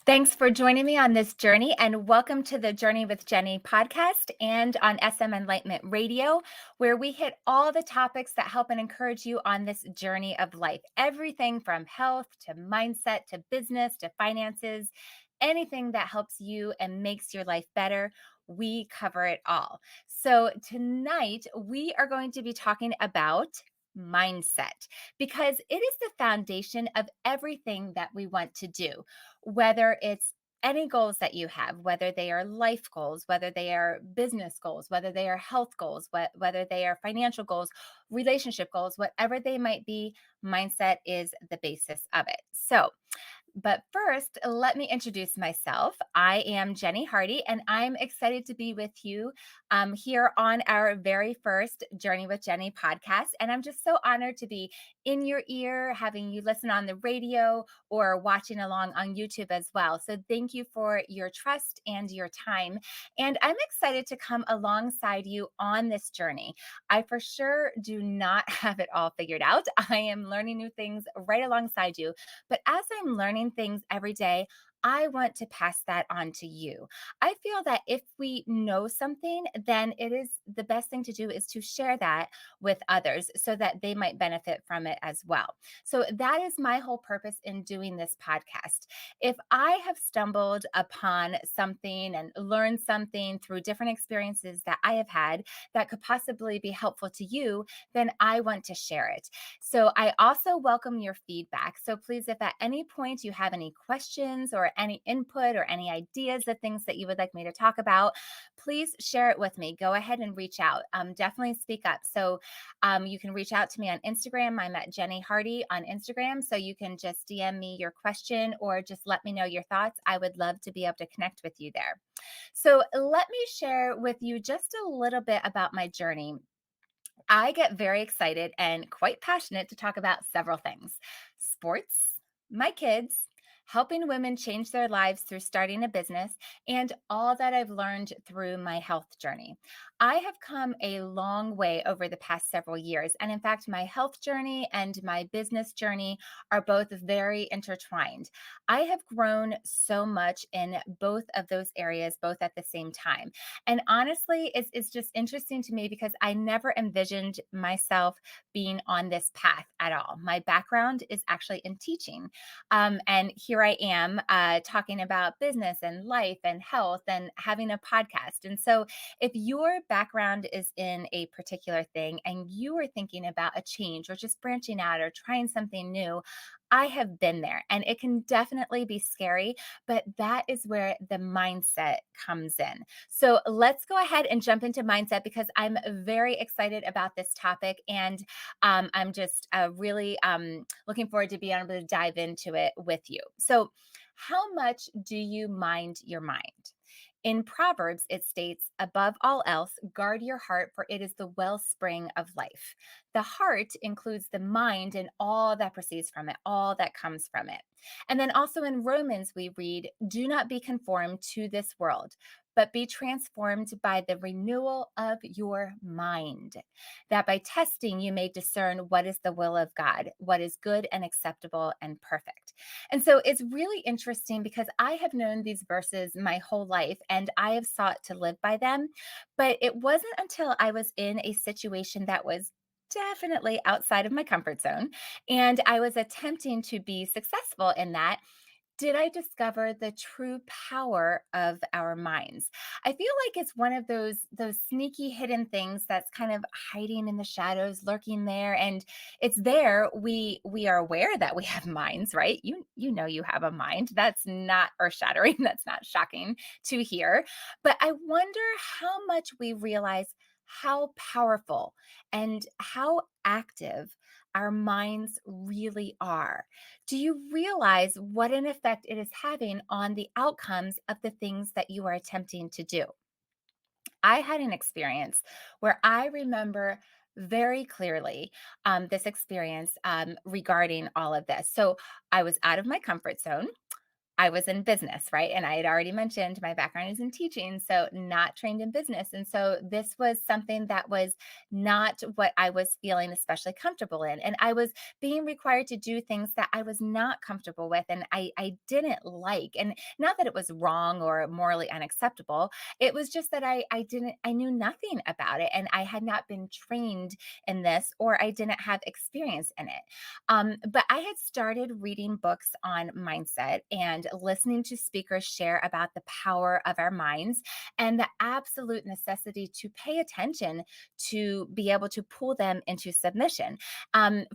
Thanks for joining me on this journey, and welcome to the Journey with Jennie podcast and on SM Enlightenment Radio, where we hit all the topics that help and encourage you on this journey of life. Everything from health to mindset to business to finances, anything that helps you and makes your life better. We cover it all. So, tonight we are going to be talking about mindset because it is the foundation of everything that we want to do, whether it's any goals that you have, whether they are life goals, whether they are business goals, whether they are health goals, whether they are financial goals, relationship goals, whatever they might be, mindset is the basis of it. But first, let me introduce myself. I am Jennie Hardy, and I'm excited to be with you here on our very first Journey with Jennie podcast. And I'm just so honored to be in your ear, having you listen on the radio or watching along on YouTube as well. So thank you for your trust and your time. And I'm excited to come alongside you on this journey. I for sure do not have it all figured out. I am learning new things right alongside you. But as I'm learning things every day, I want to pass that on to you. I feel that if we know something, then it is the best thing to do is to share that with others so that they might benefit from it as well. So that is my whole purpose in doing this podcast. If I have stumbled upon something and learned something through different experiences that I have had that could possibly be helpful to you, then I want to share it. So I also welcome your feedback. So please, if at any point you have any questions or any input or any ideas of things that you would like me to talk about, please share it with me. Go ahead and reach out. Definitely speak up. So you can reach out to me on Instagram. I'm at Jennie Hardy on Instagram. So you can just DM me your question or just let me know your thoughts. I would love to be able to connect with you there. So let me share with you just a little bit about my journey. I get very excited and quite passionate to talk about several things: sports, my kids, helping women change their lives through starting a business, and all that I've learned through my health journey. I have come a long way over the past several years. And in fact, my health journey and my business journey are both very intertwined. I have grown so much in both of those areas, both at the same time. And honestly, it's just interesting to me because I never envisioned myself being on this path at all. My background is actually in teaching. And here I am talking about business and life and health and having a podcast. And so, if your background is in a particular thing and you are thinking about a change or just branching out or trying something new, I have been there and it can definitely be scary, but that is where the mindset comes in. So let's go ahead and jump into mindset because I'm very excited about this topic and I'm just really looking forward to being able to dive into it with you. So, how much do you mind your mind? In Proverbs, it states, above all else, guard your heart, for it is the wellspring of life. The heart includes the mind and all that proceeds from it, all that comes from it. And then also in Romans, we read, do not be conformed to this world, but be transformed by the renewal of your mind, that by testing you may discern what is the will of God, what is good and acceptable and perfect. And so it's really interesting because I have known these verses my whole life and I have sought to live by them. But it wasn't until I was in a situation that was definitely outside of my comfort zone and I was attempting to be successful in that did I discover the true power of our minds. I feel like it's one of those sneaky hidden things that's kind of hiding in the shadows, lurking there, and it's there. We are aware that we have minds, right? You know you have a mind. That's not earth shattering. That's not shocking to hear. But I wonder how much we realize how powerful and how active our minds really are. Do you realize what an effect it is having on the outcomes of the things that you are attempting to do? I had an experience where I remember very clearly this experience regarding all of this. So I was out of my comfort zone. I was in business, right? And I had already mentioned my background is in teaching, so not trained in business. And so this was something that was not what I was feeling especially comfortable in. And I was being required to do things that I was not comfortable with and I didn't like. And not that it was wrong or morally unacceptable. It was just that I knew nothing about it and I had not been trained in this or I didn't have experience in it. But I had started reading books on mindset and listening to speakers share about the power of our minds and the absolute necessity to pay attention to be able to pull them into submission.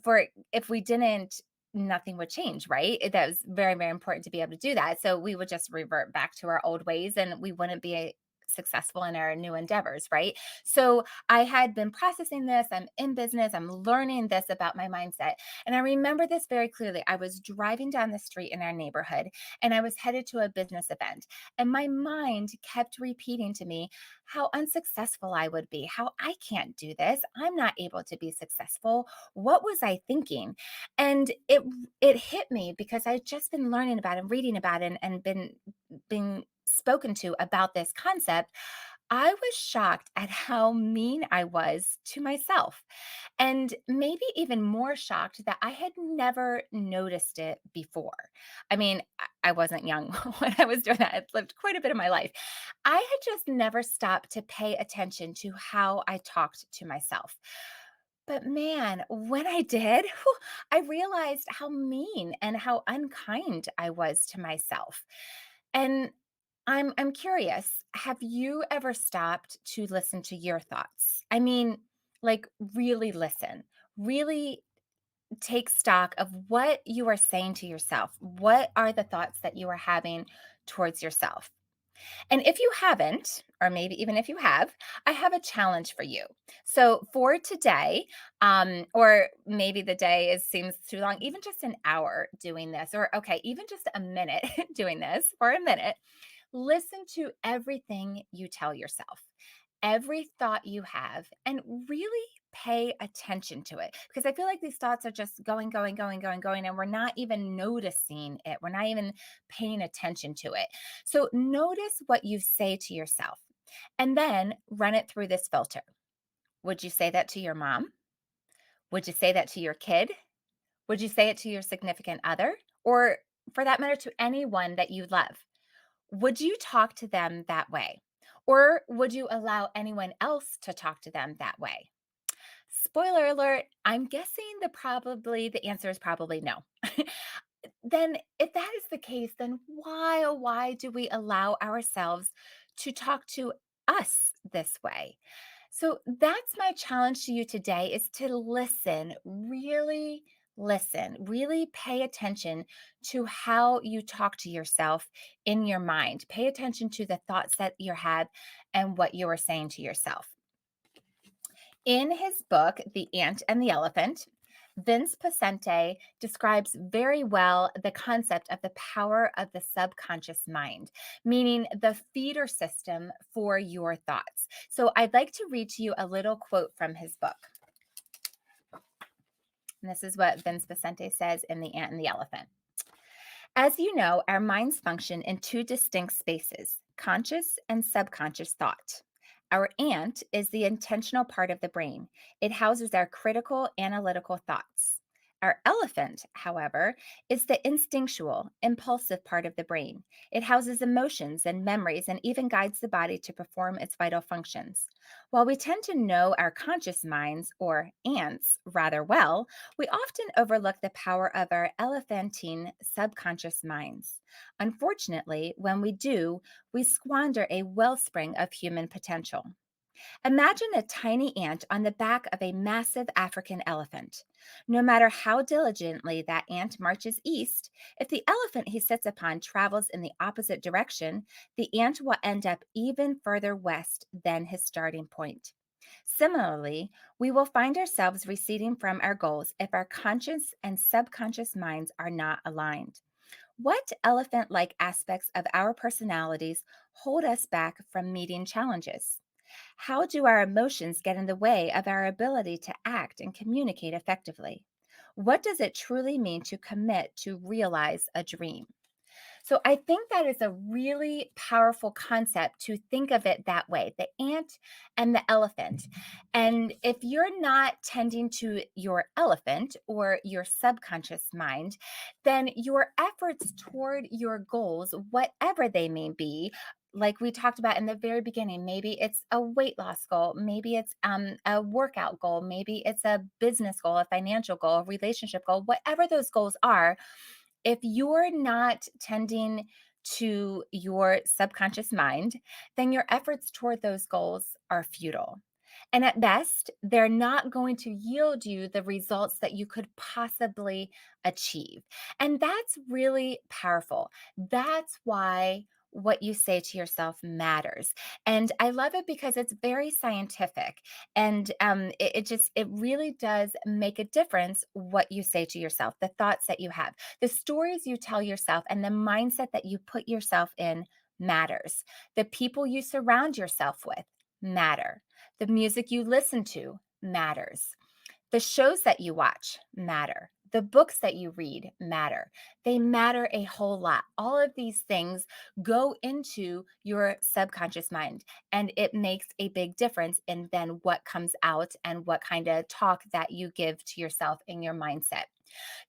For if we didn't, nothing would change, right? That was very, very important to be able to do that. So we would just revert back to our old ways and we wouldn't be successful in our new endeavors, right? So I had been processing this. I'm in business. I'm learning this about my mindset. And I remember this very clearly. I was driving down the street in our neighborhood and I was headed to a business event. And my mind kept repeating to me how unsuccessful I would be, how I can't do this. I'm not able to be successful. What was I thinking? And it hit me because I'd just been learning about and reading about it and been being spoken to about this concept. I was shocked at how mean I was to myself. And maybe even more shocked that I had never noticed it before. I mean, I wasn't young when I was doing that. I'd lived quite a bit of my life. I had just never stopped to pay attention to how I talked to myself. But man, when I did, I realized how mean and how unkind I was to myself. And I'm curious, have you ever stopped to listen to your thoughts? I mean, like really listen. Really take stock of what you are saying to yourself. What are the thoughts that you are having towards yourself? And if you haven't, or maybe even if you have, I have a challenge for you. So for today, or maybe the day seems too long, even just an hour doing this, or okay, even just a minute doing this for a minute, listen to everything you tell yourself, every thought you have, and really pay attention to it. Because I feel like these thoughts are just going, going, going, going, going, and we're not even noticing it. We're not even paying attention to it. So notice what you say to yourself and then run it through this filter. Would you say that to your mom? Would you say that to your kid? Would you say it to your significant other? Or for that matter, to anyone that you love? Would you talk to them that way? Or would you allow anyone else to talk to them that way? Spoiler alert, I'm guessing the answer is probably no. Then if that is the case, then why oh why do we allow ourselves to talk to us this way? So that's my challenge to you today is to listen, really pay attention to how you talk to yourself in your mind. Pay attention to the thoughts that you have and what you are saying to yourself. In his book, The Ant and the Elephant, Vince Poscente describes very well the concept of the power of the subconscious mind, meaning the feeder system for your thoughts. So I'd like to read to you a little quote from his book. And this is what Vince Poscente says in The Ant and the Elephant. As you know, our minds function in two distinct spaces, conscious and subconscious thought. Our ant is the intentional part of the brain. It houses our critical, analytical thoughts. Our elephant, however, is the instinctual, impulsive part of the brain. It houses emotions and memories and even guides the body to perform its vital functions. While we tend to know our conscious minds, or ants, rather well, we often overlook the power of our elephantine subconscious minds. Unfortunately, when we do, we squander a wellspring of human potential. Imagine a tiny ant on the back of a massive African elephant. No matter how diligently that ant marches east, if the elephant he sits upon travels in the opposite direction, the ant will end up even further west than his starting point. Similarly, we will find ourselves receding from our goals if our conscious and subconscious minds are not aligned. What elephant like aspects of our personalities hold us back from meeting challenges? How do our emotions get in the way of our ability to act and communicate effectively? What does it truly mean to commit to realize a dream? So I think that is a really powerful concept to think of it that way, the ant and the elephant. And if you're not tending to your elephant or your subconscious mind, then your efforts toward your goals, whatever they may be, like we talked about in the very beginning, maybe it's a weight loss goal, maybe it's a workout goal, maybe it's a business goal, a financial goal, a relationship goal, whatever those goals are, if you're not tending to your subconscious mind, then your efforts toward those goals are futile. And at best, they're not going to yield you the results that you could possibly achieve. And that's really powerful. That's why what you say to yourself matters. And I love it because it's very scientific. And it really does make a difference what you say to yourself, the thoughts that you have, the stories you tell yourself, and the mindset that you put yourself in matters. The people you surround yourself with matter. The music you listen to matters. The shows that you watch matter. The books that you read matter. They matter a whole lot. All of these things go into your subconscious mind, and it makes a big difference in then what comes out and what kind of talk that you give to yourself in your mindset.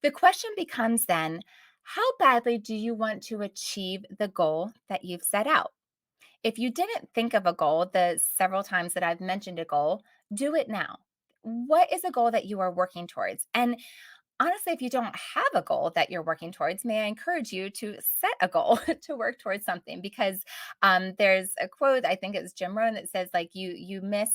The question becomes then, how badly do you want to achieve the goal that you've set out? If you didn't think of a goal the several times that I've mentioned a goal, do it now. What is a goal that you are working towards? And honestly, if you don't have a goal that you're working towards, may I encourage you to set a goal to work towards something? Because there's a quote, I think it's Jim Rohn, that says like you miss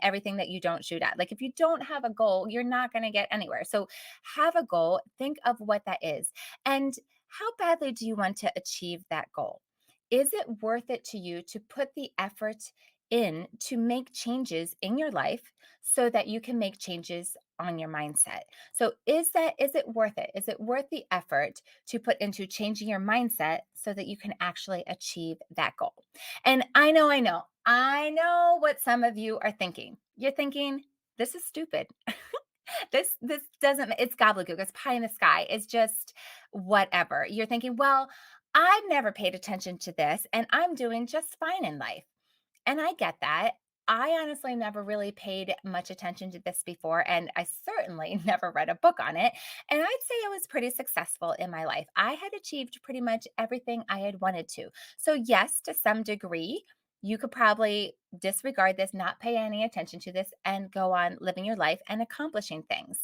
everything that you don't shoot at. Like if you don't have a goal, you're not going to get anywhere. So have a goal. Think of what that is, and how badly do you want to achieve that goal? Is it worth it to you to put the effort in to make changes in your life so that you can make changes on your mindset? So is it worth it? Is it worth the effort to put into changing your mindset so that you can actually achieve that goal? And I know what some of you are thinking. You're thinking, this is stupid. This doesn't, it's gobbledygook, it's pie in the sky. It's just whatever. You're thinking, well, I've never paid attention to this and I'm doing just fine in life. And I get that. I honestly never really paid much attention to this before, and I certainly never read a book on it. And I'd say I was pretty successful in my life. I had achieved pretty much everything I had wanted to. So, yes, to some degree, you could probably disregard this, not pay any attention to this, and go on living your life and accomplishing things.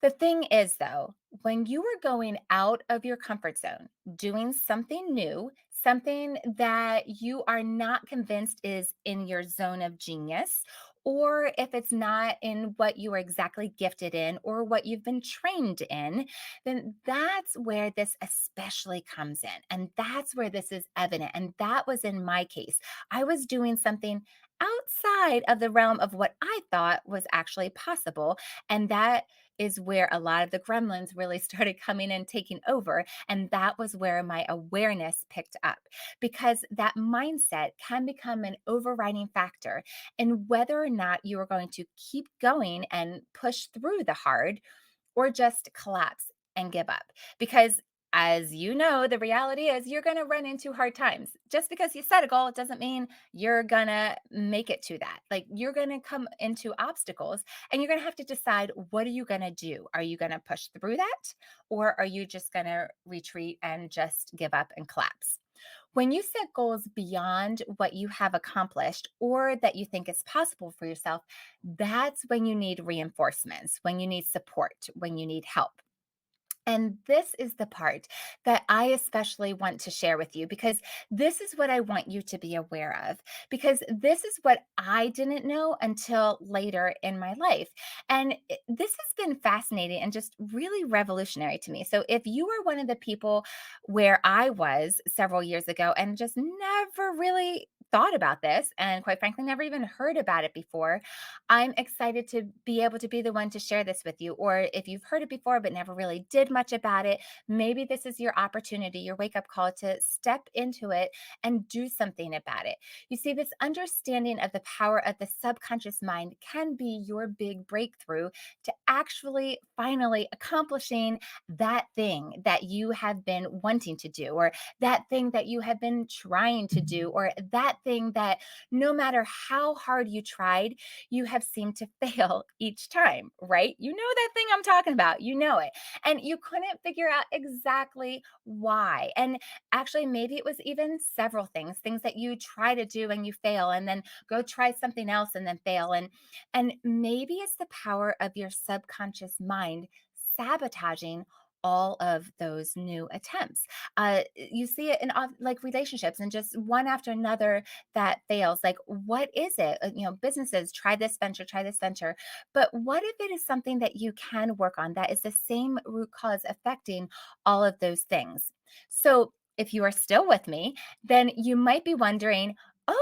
The thing is, though, when you are going out of your comfort zone, doing something new, something that you are not convinced is in your zone of genius, or if it's not in what you are exactly gifted in or what you've been trained in, then that's where this especially comes in. And that's where this is evident. And that was in my case. I was doing something outside of the realm of what I thought was actually possible. And that is where a lot of the gremlins really started coming and taking over. And that was where my awareness picked up because that mindset can become an overriding factor in whether or not you are going to keep going and push through the hard or just collapse and give up. Because as you know, the reality is you're going to run into hard times. Just because you set a goal, it doesn't mean you're going to make it to that. Like you're going to come into obstacles and you're going to have to decide, what are you going to do? Are you going to push through that? Or are you just going to retreat and just give up and collapse? When you set goals beyond what you have accomplished or that you think is possible for yourself, that's when you need reinforcements, when you need support, when you need help. And this is the part that I especially want to share with you because this is what I want you to be aware of. Because this is what I didn't know until later in my life. And this has been fascinating and just really revolutionary to me. So, if you are one of the people where I was several years ago and just never really thought about this and quite frankly never even heard about it before, I'm excited to be able to be the one to share this with you. Or if you've heard it before but never really did much about it, maybe this is your opportunity, your wake up call to step into it and do something about it. You see, this understanding of the power of the subconscious mind can be your big breakthrough to actually finally accomplishing that thing that you have been wanting to do, or that thing that you have been trying to do, or that thing that no matter how hard you tried, you have seemed to fail each time, right? You know that thing I'm talking about, you know it. And you couldn't figure out exactly why. And actually, maybe it was even several things that you try to do and you fail, and then go try something else and then fail. And maybe it's the power of your subconscious mind sabotaging all of those new attempts. You see it in like relationships, and just one after another that fails. Like, what is it? Businesses try this venture, but what if it is something that you can work on that is the same root cause affecting all of those things? So, if you are still with me, then you might be wondering,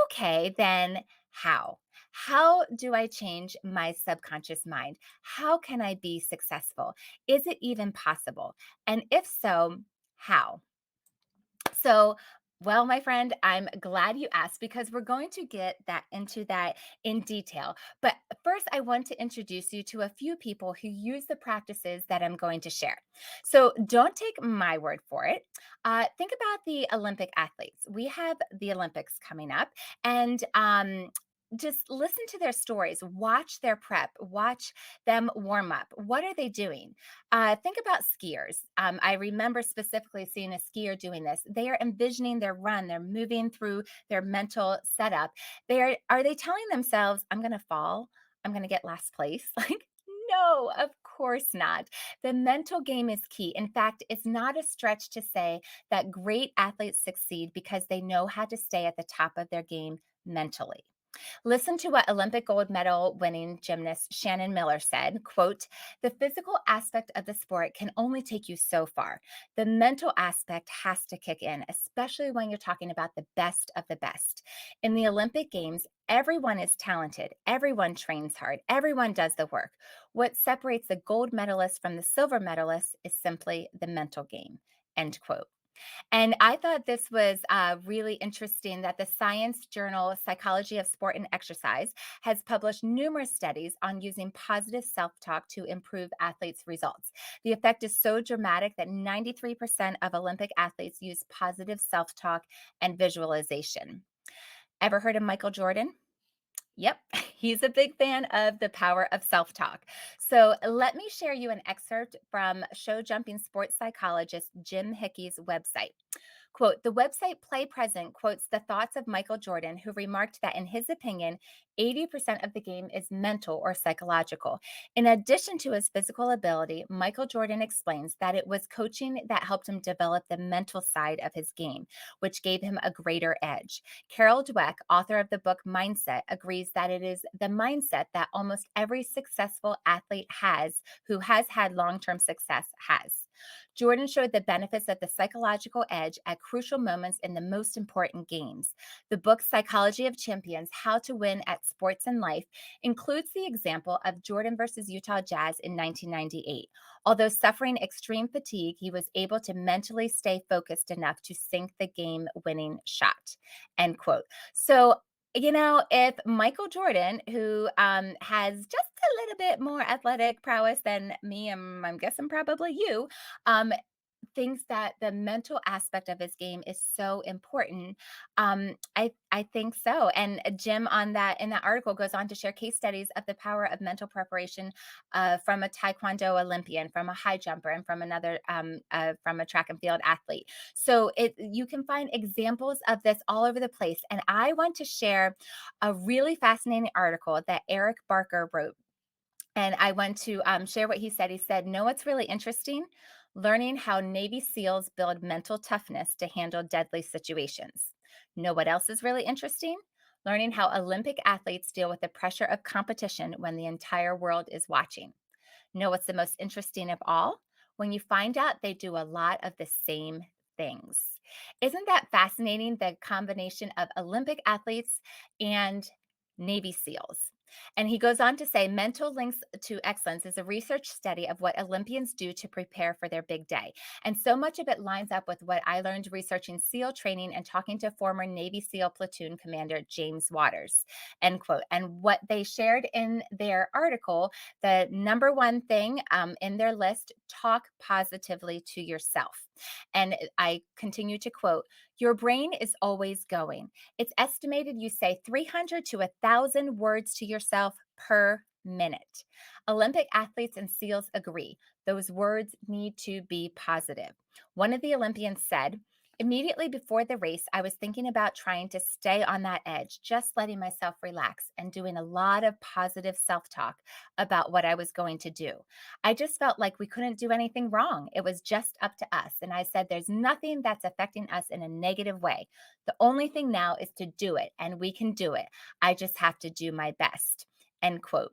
okay, then how? How do I change my subconscious mind? How can I be successful? Is it even possible? And if so, how? So, well, my friend, I'm glad you asked because we're going to get that into that in detail. But first, I want to introduce you to a few people who use the practices that I'm going to share. So don't take my word for it. Think about the Olympic athletes. We have the Olympics coming up, and just listen to their stories, watch their prep, watch them warm up. What are they doing? Think about skiers. I remember specifically seeing a skier doing this. They are envisioning their run. They're moving through their mental setup. Are they telling themselves, "I'm going to fall. I'm going to get last place"? Like, no, of course not. The mental game is key. In fact, it's not a stretch to say that great athletes succeed because they know how to stay at the top of their game mentally. Listen to what Olympic gold medal winning gymnast Shannon Miller said, quote, "The physical aspect of the sport can only take you so far. The mental aspect has to kick in, especially when you're talking about the best of the best. In the Olympic Games, everyone is talented, everyone trains hard, everyone does the work. What separates the gold medalist from the silver medalist is simply the mental game." End quote. And I thought this was really interesting that the science journal Psychology of Sport and Exercise has published numerous studies on using positive self talk to improve athletes' results. The effect is so dramatic that 93% of Olympic athletes use positive self talk and visualization. Ever heard of Michael Jordan? Yep, he's a big fan of the power of self talk. So let me share you an excerpt from show jumping sports psychologist Jim Hickey's website. Quote, "The website Play Present quotes the thoughts of Michael Jordan, who remarked that in his opinion, 80% of the game is mental or psychological. In addition to his physical ability, Michael Jordan explains that it was coaching that helped him develop the mental side of his game, which gave him a greater edge. Carol Dweck, author of the book Mindset, agrees that it is the mindset that almost every successful athlete has who has had long term success has. Jordan showed the benefits of the psychological edge at crucial moments in the most important games. The book Psychology of Champions: How to Win at Sports and Life includes the example of Jordan versus Utah Jazz in 1998. Although suffering extreme fatigue, he was able to mentally stay focused enough to sink the game winning shot." End quote. So, if Michael Jordan, who has just a little bit more athletic prowess than me, I'm guessing probably you, um, thinks that the mental aspect of his game is so important. I think so. And Jim on that in that article goes on to share case studies of the power of mental preparation from a Taekwondo Olympian, from a high jumper, and from another from a track and field athlete. So you can find examples of this all over the place. And I want to share a really fascinating article that Eric Barker wrote, and I want to share what he said. He said, "Know what's really interesting? Learning how Navy SEALs build mental toughness to handle deadly situations. Know what else is really interesting? Learning how Olympic athletes deal with the pressure of competition when the entire world is watching. Know what's the most interesting of all? When you find out they do a lot of the same things. Isn't that fascinating? The combination of Olympic athletes and Navy SEALs. And he goes on to say mental links to excellence is a research study of what Olympians do to prepare for their big day. And so much of it lines up with what I learned researching SEAL training and talking to former Navy SEAL platoon commander James Waters, end quote. And what they shared in their article, the number one thing in their list, talk positively to yourself. And I continue to quote, your brain is always going. It's estimated you say 300 to 1,000 words to yourself per minute. Olympic athletes and SEALs agree. Those words need to be positive. One of the Olympians said, immediately before the race, I was thinking about trying to stay on that edge, just letting myself relax and doing a lot of positive self talk about what I was going to do. I just felt like we couldn't do anything wrong. It was just up to us. And I said, there's nothing that's affecting us in a negative way. The only thing now is to do it, and we can do it. I just have to do my best. End quote.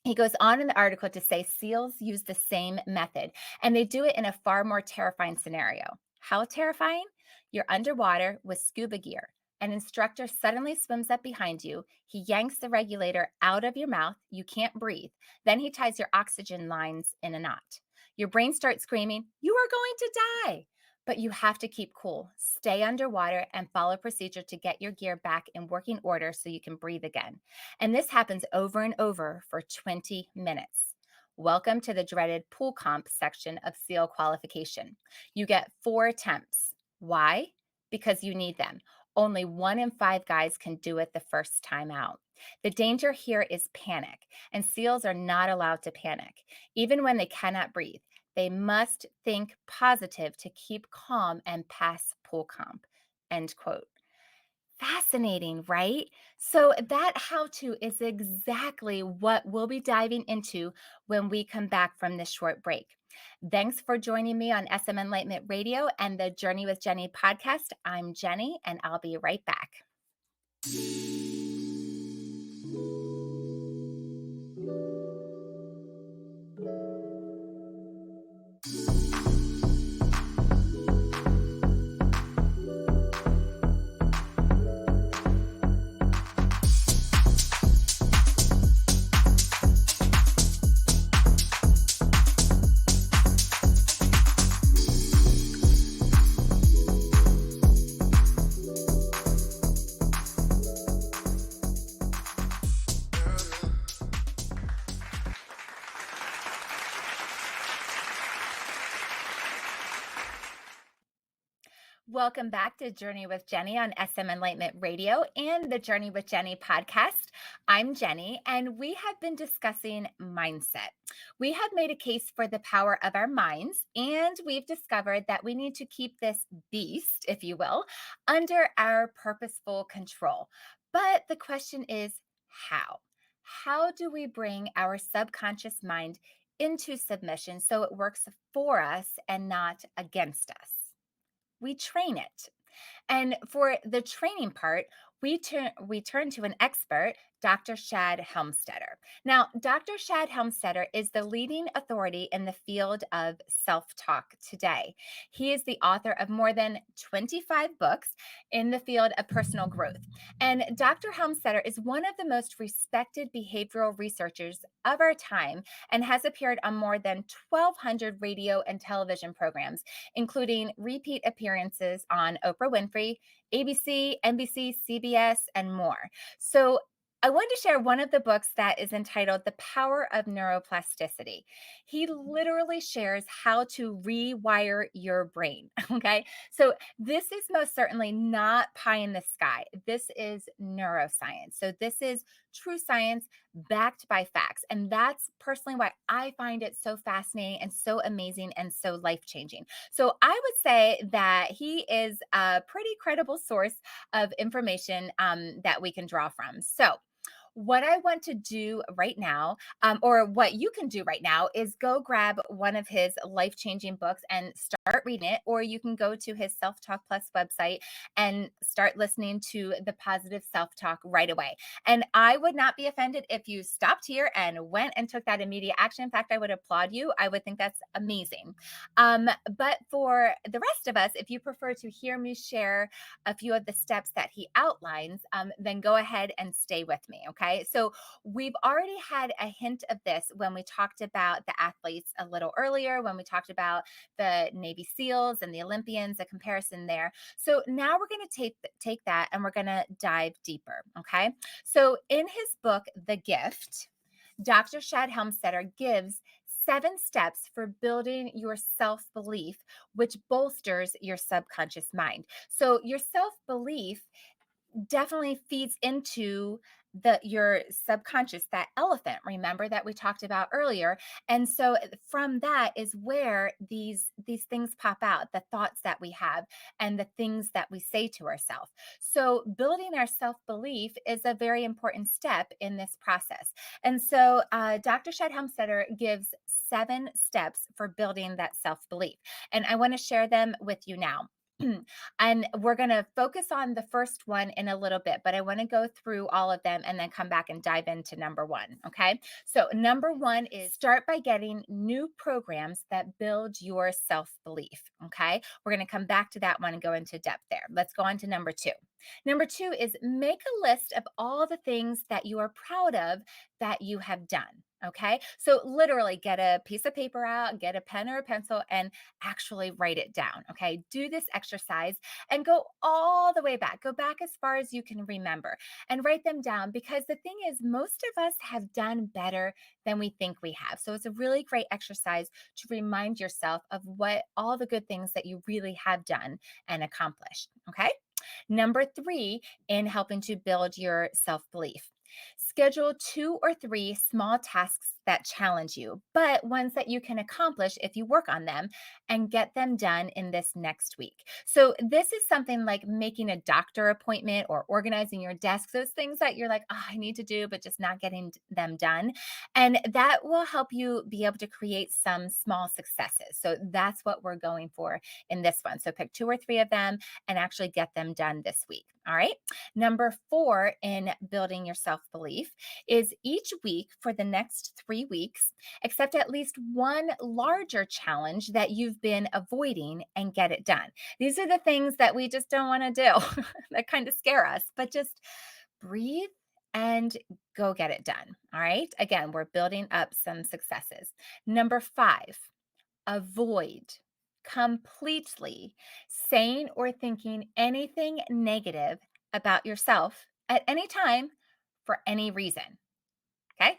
He goes on in the article to say SEALs use the same method, and they do it in a far more terrifying scenario. How terrifying? You're underwater with scuba gear. An instructor suddenly swims up behind you. He yanks the regulator out of your mouth. You can't breathe. Then he ties your oxygen lines in a knot. Your brain starts screaming, you are going to die. But you have to keep cool, stay underwater, and follow procedure to get your gear back in working order so you can breathe again. And this happens over and over for 20 minutes. Welcome to the dreaded pool comp section of SEAL qualification. You get 4 attempts. Why? Because you need them. Only 1 in 5 guys can do it the first time out. The danger here is panic, and SEALs are not allowed to panic, even when they cannot breathe. They must think positive to keep calm and pass pool comp, end quote. Fascinating, right? So, that how to is exactly what we'll be diving into when we come back from this short break. Thanks for joining me on SM Enlightenment Radio and the Journey with Jennie podcast. I'm Jennie, and I'll be right back. Welcome back to Journey with Jennie on SM Enlightenment Radio and the Journey with Jennie podcast. I'm Jennie, and we have been discussing mindset. We have made a case for the power of our minds, and we've discovered that we need to keep this beast, if you will, under our purposeful control. But the question is, how? How do we bring our subconscious mind into submission so it works for us and not against us? We train it. And for the training part, we turn to an expert, Dr. Shad Helmstetter. Now, Dr. Shad Helmstetter is the leading authority in the field of self-talk today. He is the author of more than 25 books in the field of personal growth. And Dr. Helmstetter is one of the most respected behavioral researchers of our time and has appeared on more than 1,200 radio and television programs, including repeat appearances on Oprah Winfrey, ABC, NBC, CBS, and more. So I wanted to share one of the books that is entitled The Power of Neuroplasticity. He literally shares how to rewire your brain. Okay. So this is most certainly not pie in the sky. This is neuroscience. So this is true science backed by facts. And that's personally why I find it so fascinating and so amazing and so life-changing. So I would say that he is a pretty credible source of information that we can draw from. So what I want to do right now, or what you can do right now, is go grab one of his life-changing books and start reading it, or you can go to his Self Talk Plus website and start listening to the positive self talk right away. And I would not be offended if you stopped here and went and took that immediate action. In fact, I would applaud you. I would think that's amazing. But for the rest of us, if you prefer to hear me share a few of the steps that he outlines, then go ahead and stay with me. Okay. So we've already had a hint of this when we talked about the athletes a little earlier, when we talked about the Navy SEALs and the Olympians, a comparison there. So now we're going to take that and we're going to dive deeper. Okay. So in his book, The Gift, Dr. Shad Helmstetter gives 7 steps for building your self belief, which bolsters your subconscious mind. So, your self belief definitely feeds into your subconscious, that elephant, remember, that we talked about earlier. And so from that is where these things pop out, the thoughts that we have and the things that we say to ourselves. So building our self-belief is a very important step in this process. And so Dr. Shad Helmstetter gives 7 steps for building that self-belief, and I want to share them with you now. And we're going to focus on the first one in a little bit, but I want to go through all of them and then come back and dive into number 1. Okay. So, number 1 is start by getting new programs that build your self belief. Okay. We're going to come back to that one and go into depth there. Let's go on to number 2. Number 2 is make a list of all the things that you are proud of that you have done. Okay. So, literally get a piece of paper out, get a pen or a pencil, and actually write it down. Okay. Do this exercise and go all the way back. Go back as far as you can remember and write them down, because the thing is, most of us have done better than we think we have. So it's a really great exercise to remind yourself of what all the good things that you really have done and accomplished. Okay. Number 3, in helping to build your self belief, schedule 2 or 3 small tasks that challenge you, but ones that you can accomplish if you work on them, and get them done in this next week. So, this is something like making a doctor appointment or organizing your desk, those things that you're like, oh, I need to do, but just not getting them done. And that will help you be able to create some small successes. So, that's what we're going for in this one. So, pick 2 or 3 of them and actually get them done this week. All right. Number 4 in building your self belief is each week for the next 3 weeks, accept at least one larger challenge that you've been avoiding and get it done. These are the things that we just don't want to do that kind of scare us, but just breathe and go get it done. All right. Again, we're building up some successes. Number 5, avoid completely saying or thinking anything negative about yourself at any time for any reason. Okay.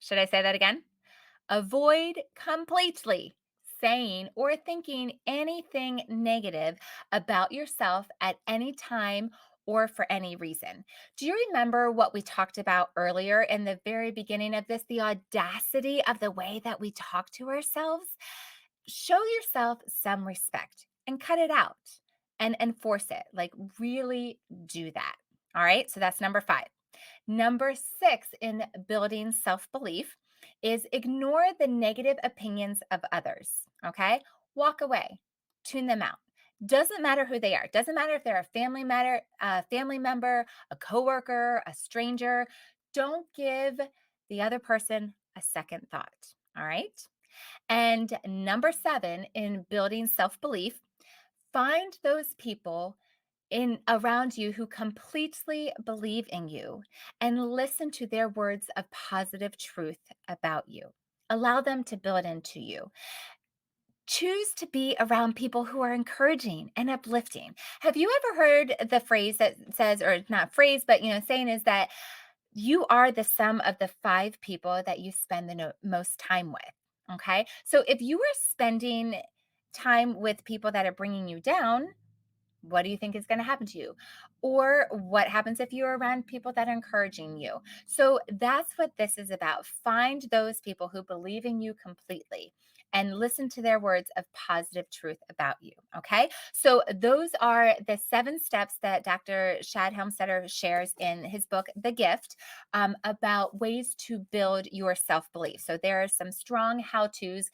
Should I say that again? Avoid completely saying or thinking anything negative about yourself at any time or for any reason. Do you remember what we talked about earlier in the very beginning of this? The audacity of the way that we talk to ourselves? Show yourself some respect and cut it out and enforce it. Like, really do that. All right. So that's number 5. Number 6 in building self belief is ignore the negative opinions of others. Okay. Walk away, tune them out. Doesn't matter who they are. Doesn't matter if they're a family member, a coworker, a stranger. Don't give the other person a second thought. All right. And number 7 in building self belief, find those people in around you who completely believe in you and listen to their words of positive truth about you. Allow them to build into you. Choose to be around people who are encouraging and uplifting. Have you ever heard the phrase that says, or not phrase, but saying is that you are the sum of the 5 people that you spend the most time with. Okay. So if you are spending time with people that are bringing you down, what do you think is going to happen to you? Or what happens if you're around people that are encouraging you? So that's what this is about. Find those people who believe in you completely and listen to their words of positive truth about you. Okay. So those are the 7 steps that Dr. Shad Helmstetter shares in his book, The Gift, about ways to build your self belief. So there are some strong how to's.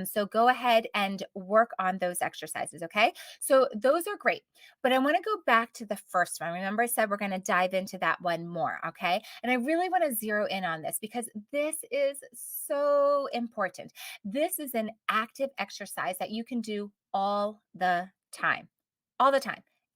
So go ahead and work on those exercises. Okay. So those are great. But I want to go back to the first one. Remember, I said we're going to dive into that one more. Okay. And I really want to zero in on this because this is so important. This is an active exercise that you can do all the time,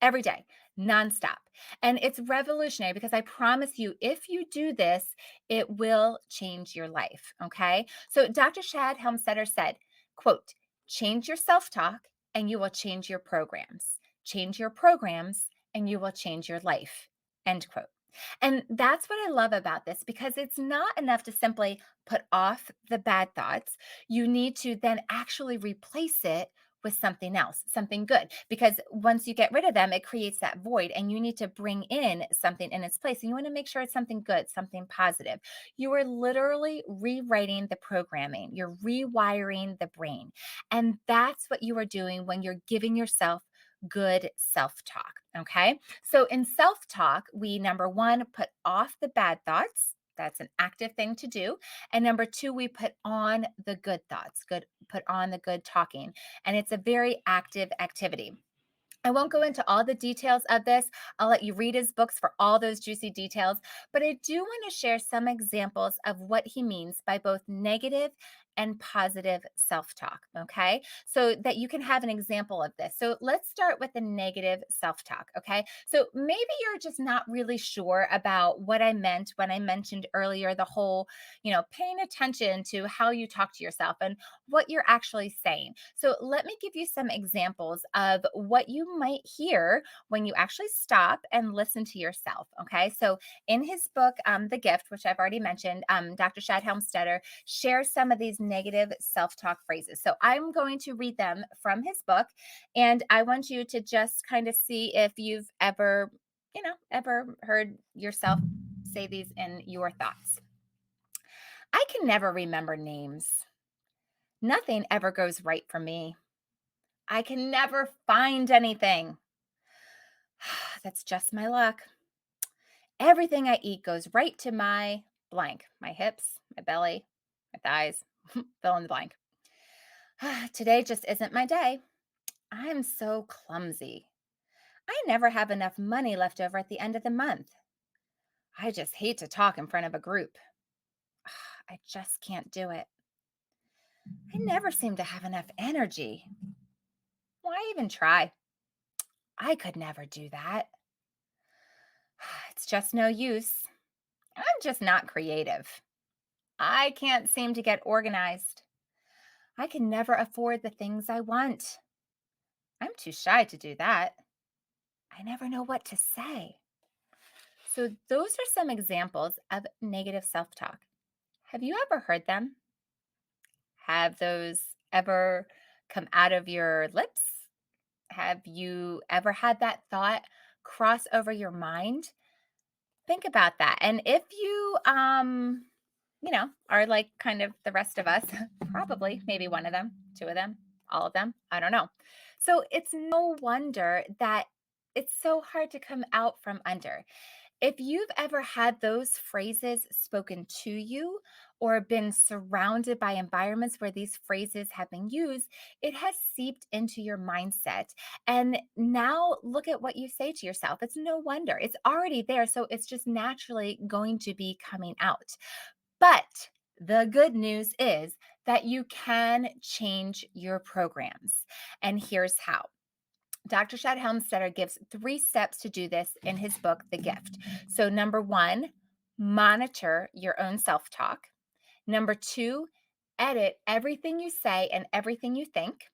every day, nonstop. And it's revolutionary because I promise you, if you do this, it will change your life. Okay. So Dr. Shad Helmstetter said, quote, change your self-talk and you will change your programs. Change your programs and you will change your life. End quote. And that's what I love about this because it's not enough to simply put off the bad thoughts. You need to then actually replace it with something else, something good. Because once you get rid of them, it creates that void and you need to bring in something in its place. And you want to make sure it's something good, something positive. You are literally rewriting the programming, you're rewiring the brain. And that's what you are doing when you're giving yourself good self talk. Okay. So in self talk, we number one, put off the bad thoughts. That's an active thing to do. And number two, we put on the good thoughts, put on the good talking. And it's a very active activity. I won't go into all the details of this. I'll let you read his books for all those juicy details, but I do want to share some examples of what he means by both negative and positive self talk. Okay. So that you can have an example of this. So let's start with the negative self talk. Okay. So maybe you're just not really sure about what I meant when I mentioned earlier the whole, paying attention to how you talk to yourself and what you're actually saying. So let me give you some examples of what you might hear when you actually stop and listen to yourself. Okay. So in his book, The Gift, which I've already mentioned, Dr. Shad Helmstetter shares some of these negative self-talk phrases. So I'm going to read them from his book, and I want you to just kind of see if you've ever heard yourself say these in your thoughts. I can never remember names. Nothing ever goes right for me. I can never find anything. That's just my luck. Everything I eat goes right to my blank, my hips, my belly, my thighs, fill in the blank. Today just isn't my day. I'm so clumsy. I never have enough money left over at the end of the month. I just hate to talk in front of a group. I just can't do it. I never seem to have enough energy. Why even try? I could never do that. It's just no use. I'm just not creative. I can't seem to get organized. I can never afford the things I want. I'm too shy to do that. I never know what to say. So, those are some examples of negative self talk. Have you ever heard them? Have those ever come out of your lips? Have you ever had that thought cross over your mind? Think about that. And if you are like kind of the rest of us, probably maybe one of them, two of them, all of them, I don't know. So it's no wonder that it's so hard to come out from under. If you've ever had those phrases spoken to you or been surrounded by environments where these phrases have been used, it has seeped into your mindset. And now look at what you say to yourself. It's no wonder it's already there. So it's just naturally going to be coming out. But the good news is that you can change your programs. And here's how. Dr. Shad Helmstetter gives 3 steps to do this in his book, The Gift. So, number one, monitor your own self talk. Number two, edit everything you say and everything you think.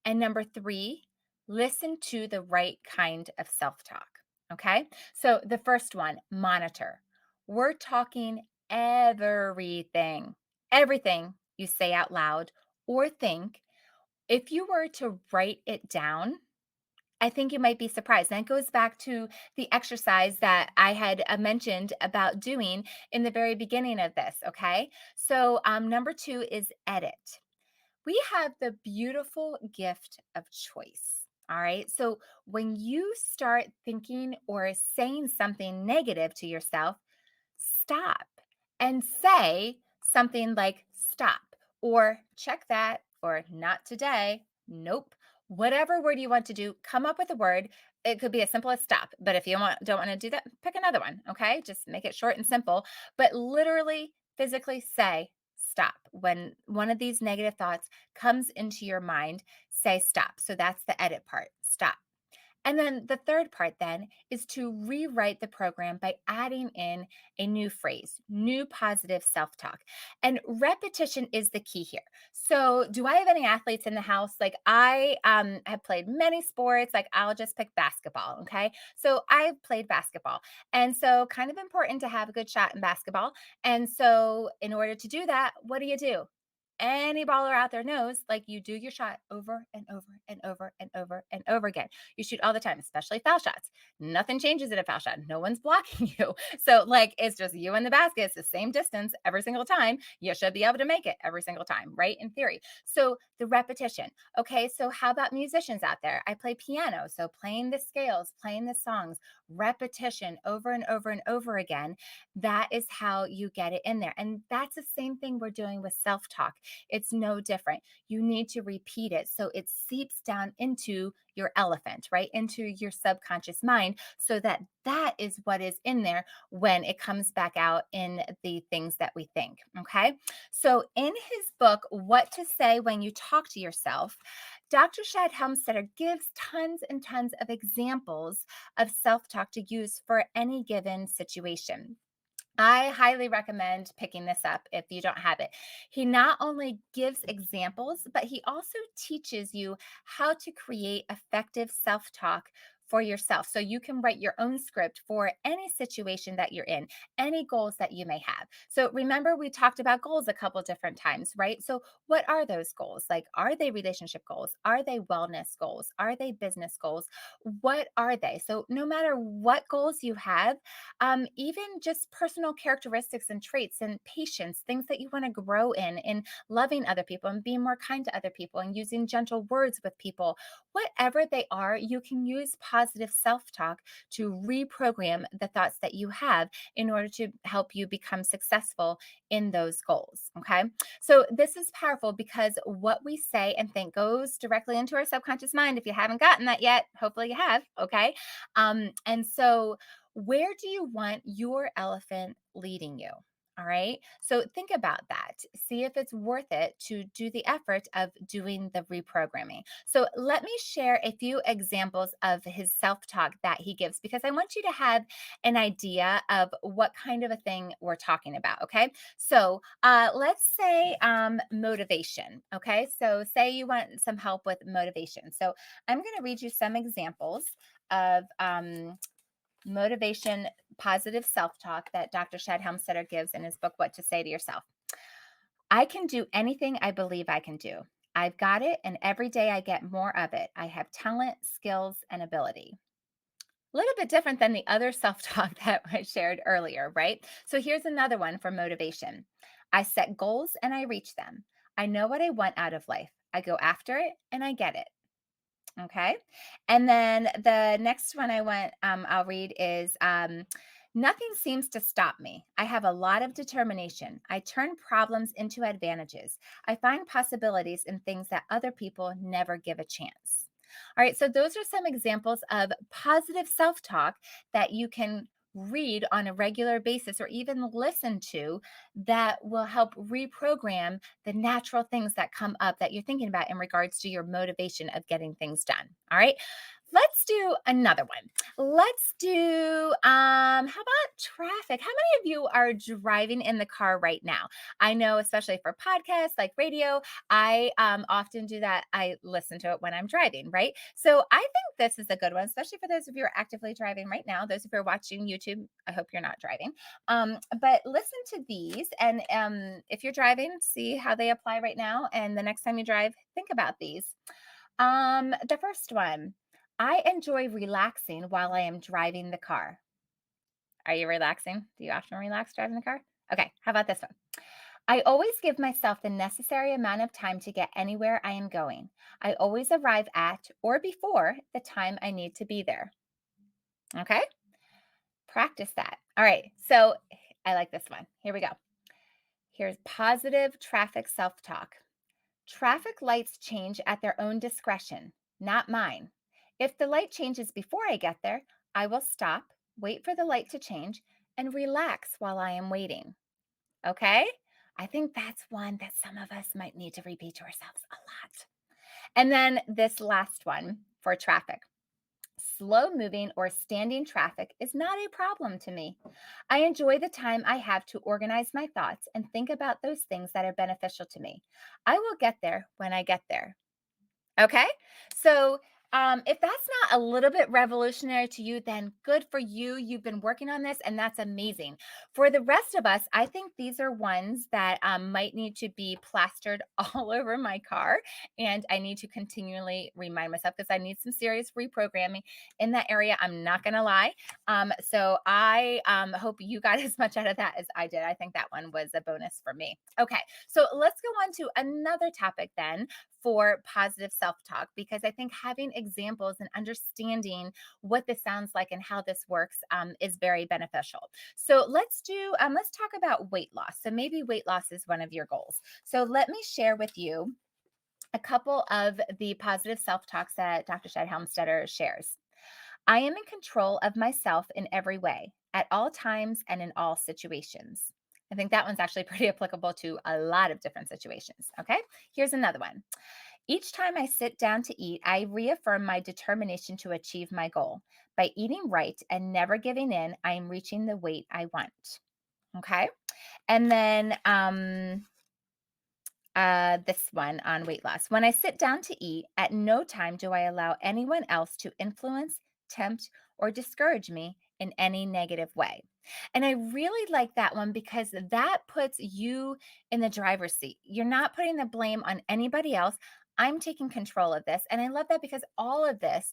And number three, listen to the right kind of self talk. Okay. So, the first one, monitor. We're talking everything you say out loud or think. If you were to write it down, I think you might be surprised. And that goes back to the exercise that I had mentioned about doing in the very beginning of this. Okay. So, number two is edit. We have the beautiful gift of choice. All right. So when you start thinking or saying something negative to yourself, stop and say something like stop or check that or not today. Nope. Whatever word you want to do, come up with a word. It could be as simple as stop, but if you don't want to do that, pick another one, okay? Just make it short and simple, but literally physically say stop. When one of these negative thoughts comes into your mind, say stop. So that's the edit part. Stop. And then the third part then is to rewrite the program by adding in a new phrase, new positive self talk. And repetition is the key here. So, do I have any athletes in the house? Like, I have played many sports. Like, I'll just pick basketball. Okay. So, I've played basketball. And so, kind of important to have a good shot in basketball. And so, in order to do that, what do? Any baller out there knows, like, you do your shot over and over and over and over and over again. You shoot all the time, especially foul shots. Nothing changes in a foul shot. No one's blocking you. So, like, it's just you and the basket. It's the same distance every single time. You should be able to make it every single time, right? In theory. So, the repetition. Okay. So, how about musicians out there? I play piano. So, playing the scales, playing the songs, repetition over and over and over again. That is how you get it in there. And that's the same thing we're doing with self talk. It's no different. You need to repeat it so it seeps down into your elephant, right? Into your subconscious mind so that that is what is in there when it comes back out in the things that we think, okay? So in his book, What to Say When You Talk to Yourself, Dr. Shad Helmstetter gives tons and tons of examples of self-talk to use for any given situation. I highly recommend picking this up if you don't have it. He not only gives examples, but he also teaches you how to create effective self talk for yourself. So you can write your own script for any situation that you're in, any goals that you may have. So remember, we talked about goals a couple different times, right? So what are those goals? Like, are they relationship goals? Are they wellness goals? Are they business goals? What are they? So no matter what goals you have, even just personal characteristics and traits and patience, things that you want to grow in loving other people and being more kind to other people and using gentle words with people, whatever they are, you can use positive self talk to reprogram the thoughts that you have in order to help you become successful in those goals. Okay. So this is powerful because what we say and think goes directly into our subconscious mind. If you haven't gotten that yet, hopefully you have. Okay. And so where do you want your elephant leading you? All right. So think about that. See if it's worth it to do the effort of doing the reprogramming. So let me share a few examples of his self talk that he gives because I want you to have an idea of what kind of a thing we're talking about. Okay. So let's say motivation. Okay. So say you want some help with motivation. So I'm going to read you some examples of motivation, positive self talk that Dr. Shad Helmstetter gives in his book, What to Say to Yourself. I can do anything I believe I can do. I've got it, and every day I get more of it. I have talent, skills, and ability. A little bit different than the other self talk that I shared earlier, right? So here's another one for motivation. I set goals and I reach them. I know what I want out of life. I go after it and I get it. Okay. And then the next one I'll read is nothing seems to stop me. I have a lot of determination. I turn problems into advantages. I find possibilities in things that other people never give a chance. All right. So those are some examples of positive self talk that you can read on a regular basis or even listen to that will help reprogram the natural things that come up that you're thinking about in regards to your motivation of getting things done. All right. Let's do another one. Let's do how about traffic? How many of you are driving in the car right now? I know, especially for podcasts like radio, I often do that. I listen to it when I'm driving, right? So I think this is a good one, especially for those of you who are actively driving right now. Those of you who are watching YouTube, I hope you're not driving. But listen to these, and if you're driving, see how they apply right now. And the next time you drive, think about these. The first one. I enjoy relaxing while I am driving the car. Are you relaxing? Do you often relax driving the car? Okay, how about this one? I always give myself the necessary amount of time to get anywhere I am going. I always arrive at or before the time I need to be there. Okay, practice that. All right, so I like this one. Here we go. Here's positive traffic self talk. Traffic lights change at their own discretion, not mine. If the light changes before I get there, I will stop, wait for the light to change, and relax while I am waiting. Okay? I think that's one that some of us might need to repeat to ourselves a lot. And then this last one for traffic. Slow moving or standing traffic is not a problem to me. I enjoy the time I have to organize my thoughts and think about those things that are beneficial to me. I will get there when I get there. Okay. So, if that's not a little bit revolutionary to you, then good for you. You've been working on this, and that's amazing. For the rest of us, I think these are ones that might need to be plastered all over my car. And I need to continually remind myself because I need some serious reprogramming in that area. I'm not going to lie. So, I hope you got as much out of that as I did. I think that one was a bonus for me. Okay. So, let's go on to another topic then for positive self talk because I think having examples and understanding what this sounds like and how this works is very beneficial. So let's talk about weight loss. So maybe weight loss is one of your goals. So let me share with you a couple of the positive self talks that Dr. Shad Helmstetter shares. I am in control of myself in every way, at all times and in all situations. I think that one's actually pretty applicable to a lot of different situations. Okay, here's another one. Each time I sit down to eat, I reaffirm my determination to achieve my goal. By eating right and never giving in, I am reaching the weight I want. Okay. And then this one on weight loss. When I sit down to eat, at no time do I allow anyone else to influence, tempt, or discourage me in any negative way. And I really like that one because that puts you in the driver's seat. You're not putting the blame on anybody else. I'm taking control of this. And I love that because all of this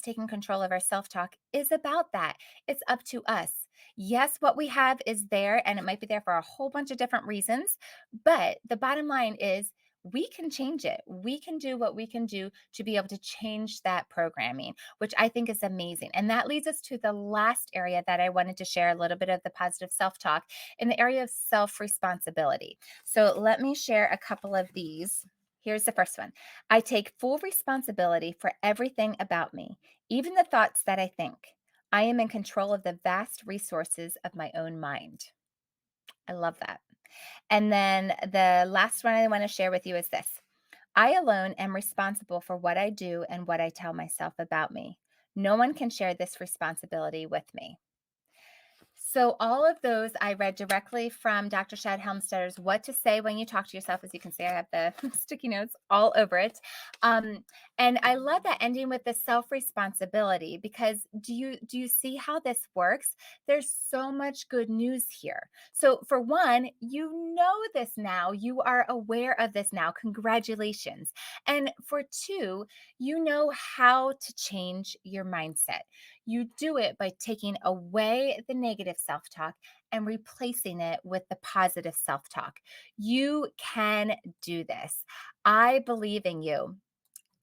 taking control of our self talk is about that. It's up to us. Yes, what we have is there, and it might be there for a whole bunch of different reasons. But the bottom line is we can change it. We can do what we can do to be able to change that programming, which I think is amazing. And that leads us to the last area that I wanted to share a little bit of the positive self talk in the area of self responsibility. So let me share a couple of these. Here's the first one. I take full responsibility for everything about me, even the thoughts that I think. I am in control of the vast resources of my own mind. I love that. And then the last one I want to share with you is this. I alone am responsible for what I do and what I tell myself about me. No one can share this responsibility with me. So all of those I read directly from Dr. Shad Helmstetter's What to Say When You Talk to Yourself. As you can see, I have the sticky notes all over it. And I love that ending with the self-responsibility because do you see how this works? There's so much good news here. So for one, you know this now. You are aware of this now. Congratulations. And for two, you know how to change your mindset. You do it by taking away the negative self talk and replacing it with the positive self talk. You can do this. I believe in you.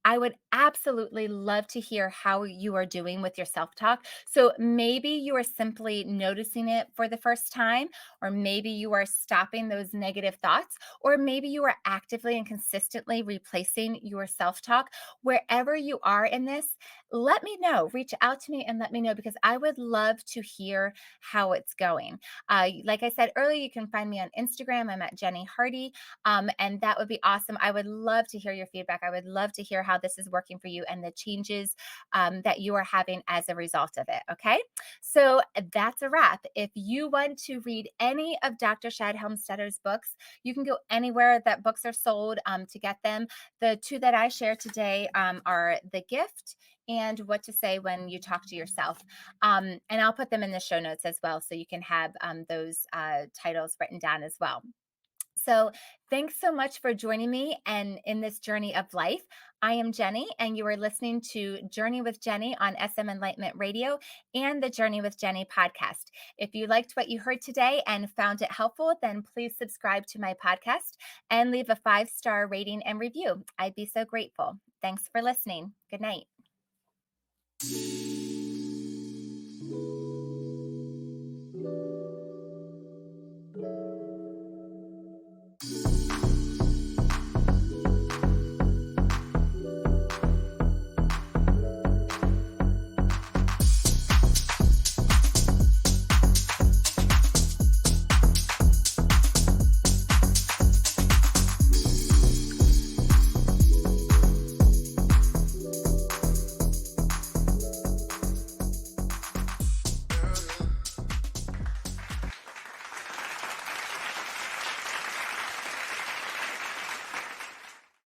I would absolutely love to hear how you are doing with your self talk. So maybe you are simply noticing it for the first time, or maybe you are stopping those negative thoughts, or maybe you are actively and consistently replacing your self talk. Wherever you are in this, let me know. Reach out to me and let me know because I would love to hear how it's going. Like I said earlier, you can find me on Instagram. I'm at Jennie Hardy. And that would be awesome. I would love to hear your feedback. I would love to hear how this is working for you and the changes that you are having as a result of it. Okay. So that's a wrap. If you want to read any of Dr. Shad Helmstetter's books, you can go anywhere that books are sold to get them. The two that I share today are The Gift and What to Say When You Talk to Yourself. And I'll put them in the show notes as well so you can have those titles written down as well. So, thanks so much for joining me and in this journey of life. I am Jennie, and you are listening to Journey with Jennie on SM Enlightenment Radio and the Journey with Jennie podcast. If you liked what you heard today and found it helpful, then please subscribe to my podcast and leave a 5-star rating and review. I'd be so grateful. Thanks for listening. Good night.